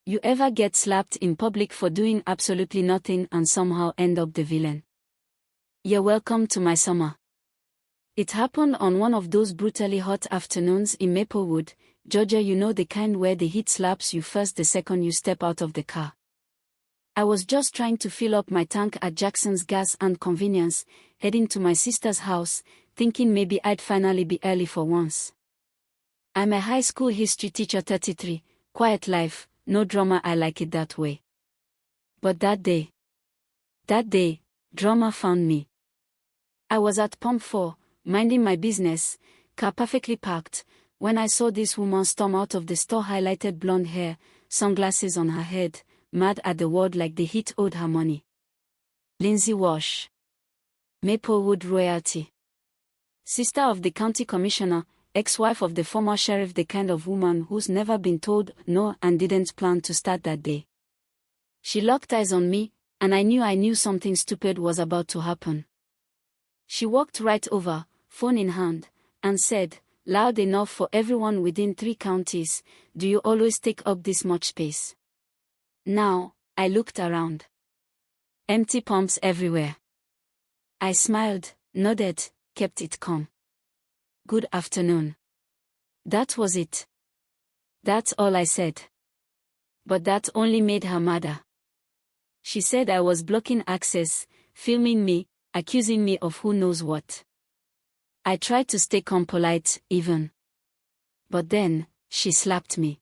You ever get slapped in public for doing absolutely nothing and somehow end up the villain? You're welcome to my summer. It happened on one of those brutally hot afternoons in Maplewood, Georgia. You know, the kind where the heat slaps you first the second you step out of the car. I was just trying to fill up my tank at Jackson's Gas and Convenience, heading to my sister's house, thinking maybe I'd finally be early for once. I'm a high school history teacher, 33, quiet life, no drama, I like it that way. But that day, drama found me. I was at Pump 4, minding my business, car perfectly parked, when I saw this woman storm out of the store, highlighted blonde hair, sunglasses on her head, mad at the world like the heat owed her money. Lindsay Walsh. Maplewood royalty. Sister of the county commissioner, ex-wife of the former sheriff, the kind of woman who's never been told no and didn't plan to start that day. She locked eyes on me, and I knew something stupid was about to happen. She walked right over, phone in hand, and said, loud enough for everyone within 3 counties, "Do you always take up this much space?" Now, I looked around. Empty pumps everywhere. I smiled, nodded, kept it calm. "Good afternoon." That was it. That's all I said. But that only made her madder. She said I was blocking access, filming me, accusing me of who knows what. I tried to stay calm, polite, even. But then, she slapped me.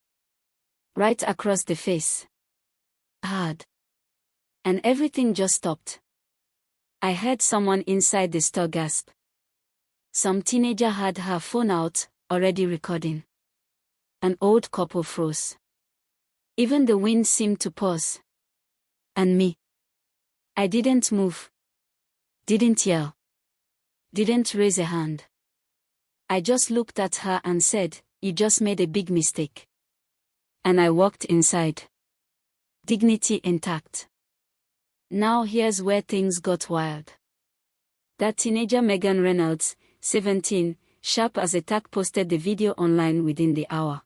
Right across the face. Hard. And everything just stopped. I heard someone inside the store gasp. Some teenager had her phone out, already recording. An old couple froze. Even the wind seemed to pause. And me. I didn't move. Didn't yell. Didn't raise a hand. I just looked at her and said, "You just made a big mistake." And I walked inside. Dignity intact. Now here's where things got wild. That teenager, Megan Reynolds, 17, sharp as a tack, posted the video online within the hour.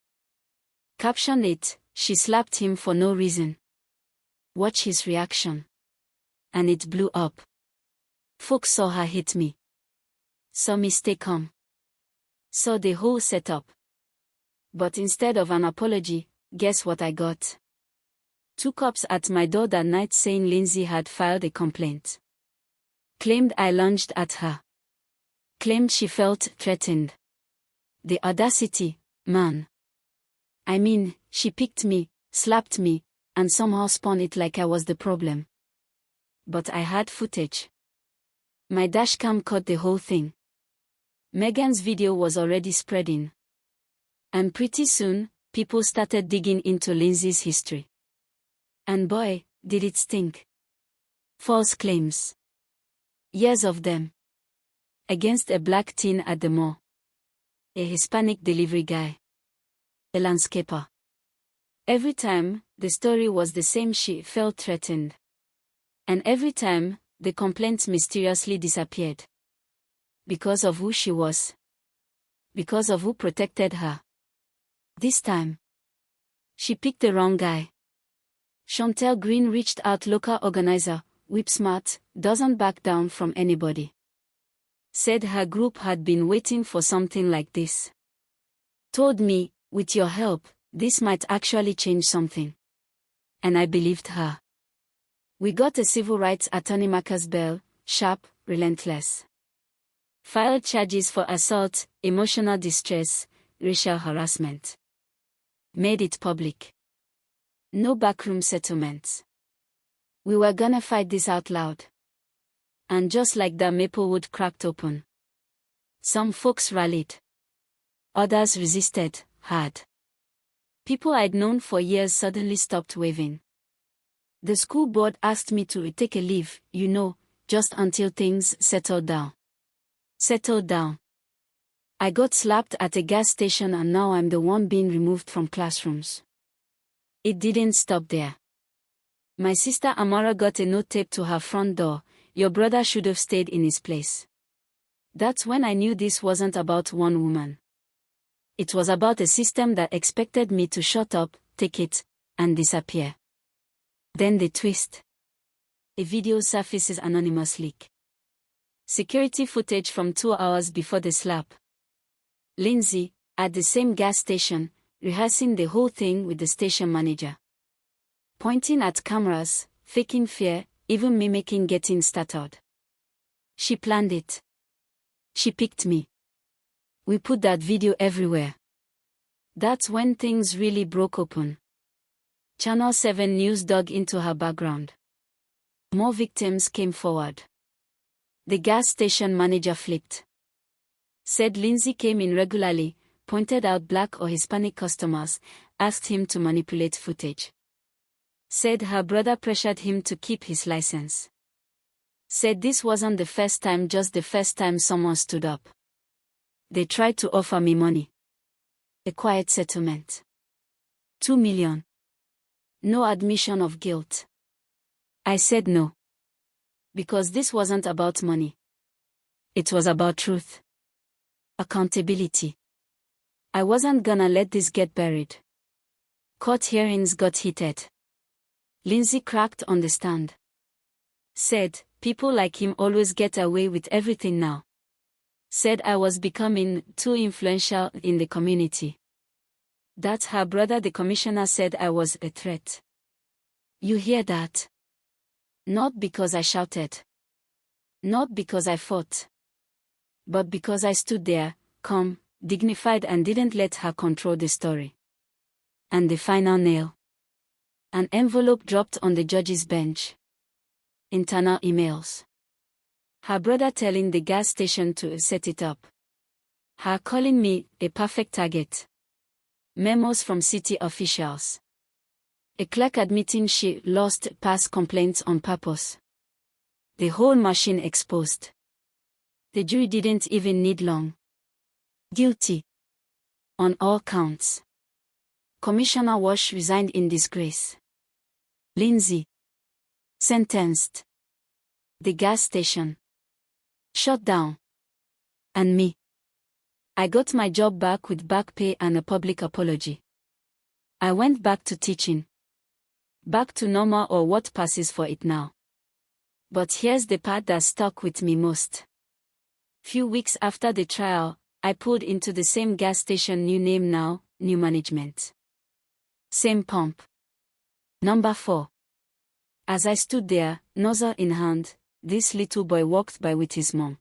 Captioned it, "She slapped him for no reason. Watch his reaction." And it blew up. Folks saw her hit me. Saw me stay calm. Saw the whole setup. But instead of an apology, guess what I got? 2 cops at my door that night saying Lindsay had filed a complaint. Claimed I lunged at her. Claimed she felt threatened. The audacity, man. I mean, she picked me, slapped me, and somehow spun it like I was the problem. But I had footage. My dashcam caught the whole thing. Megan's video was already spreading. And pretty soon, people started digging into Lindsay's history. And boy, did it stink. False claims. Years of them. Against a black teen at the mall. A Hispanic delivery guy. A landscaper. Every time, the story was the same: she felt threatened. And every time, the complaints mysteriously disappeared. Because of who she was. Because of who protected her. This time, she picked the wrong guy. Chantel Green reached out, local organizer, Whip Smart, doesn't back down from anybody. Said her group had been waiting for something like this. Told me, with your help, this might actually change something. And I believed her. We got a civil rights attorney, Marcus Bell, sharp, relentless. Filed charges for assault, emotional distress, racial harassment. Made it public. No backroom settlements. We were gonna fight this out loud. And just like that, Maplewood cracked open. Some folks rallied. Others resisted, hard. People I'd known for years suddenly stopped waving. The school board asked me to take a leave, just until things settled down. Settled down. I got slapped at a gas station and now I'm the one being removed from classrooms. It didn't stop there. My sister Amara got a note taped to her front door: "Your brother should have stayed in his place." That's when I knew this wasn't about one woman. It was about a system that expected me to shut up, take it, and disappear. Then they twist. A video surfaces anonymous leak. Security footage from 2 hours before the slap. Lindsay, at the same gas station, rehearsing the whole thing with the station manager. Pointing at cameras, faking fear, even mimicking getting startled. She planned it. She picked me. We put that video everywhere. That's when things really broke open. Channel 7 News dug into her background. More victims came forward. The gas station manager flipped. Said Lindsay came in regularly, pointed out Black or Hispanic customers, asked him to manipulate footage. Said her brother pressured him to keep his license. Said this wasn't the first time, just the first time someone stood up. They tried to offer me money. A quiet settlement. 2 million. No admission of guilt. I said no. Because this wasn't about money. It was about truth. Accountability. I wasn't gonna let this get buried. Court hearings got heated. Lindsay cracked on the stand. Said, people like him always get away with everything now. Said I was becoming too influential in the community. That her brother the commissioner said I was a threat. You hear that? Not because I shouted. Not because I fought. But because I stood there, calm, dignified, and didn't let her control the story. And the final nail. An envelope dropped on the judge's bench. Internal emails. Her brother telling the gas station to set it up. Her calling me a perfect target. Memos from city officials. A clerk admitting she lost past complaints on purpose. The whole machine exposed. The jury didn't even need long. Guilty. On all counts. Commissioner Walsh resigned in disgrace. Lindsay. Sentenced. The gas station. Shut down. And me. I got my job back with back pay and a public apology. I went back to teaching. Back to normal, or what passes for it now. But here's the part that stuck with me most. Few weeks after the trial, I pulled into the same gas station, new name now, new management. Same pump. Number 4. As I stood there, nozzle in hand, this little boy walked by with his mom.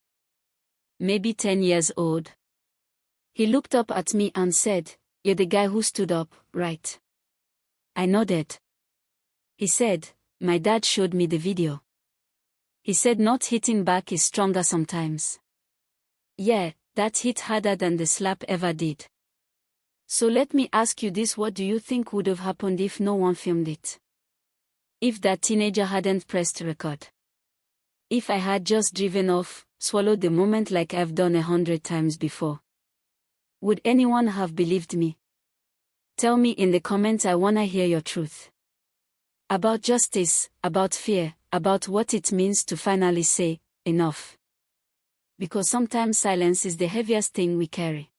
Maybe 10 years old. He looked up at me and said, "You're the guy who stood up, right?" I nodded. He said, "My dad showed me the video." He said not hitting back is stronger sometimes. Yeah, that hit harder than the slap ever did. So let me ask you this, what do you think would have happened if no one filmed it? If that teenager hadn't pressed record? If I had just driven off, swallowed the moment like I've done 100 times before? Would anyone have believed me? Tell me in the comments, I wanna hear your truth. About justice, about fear, about what it means to finally say, enough. Because sometimes silence is the heaviest thing we carry.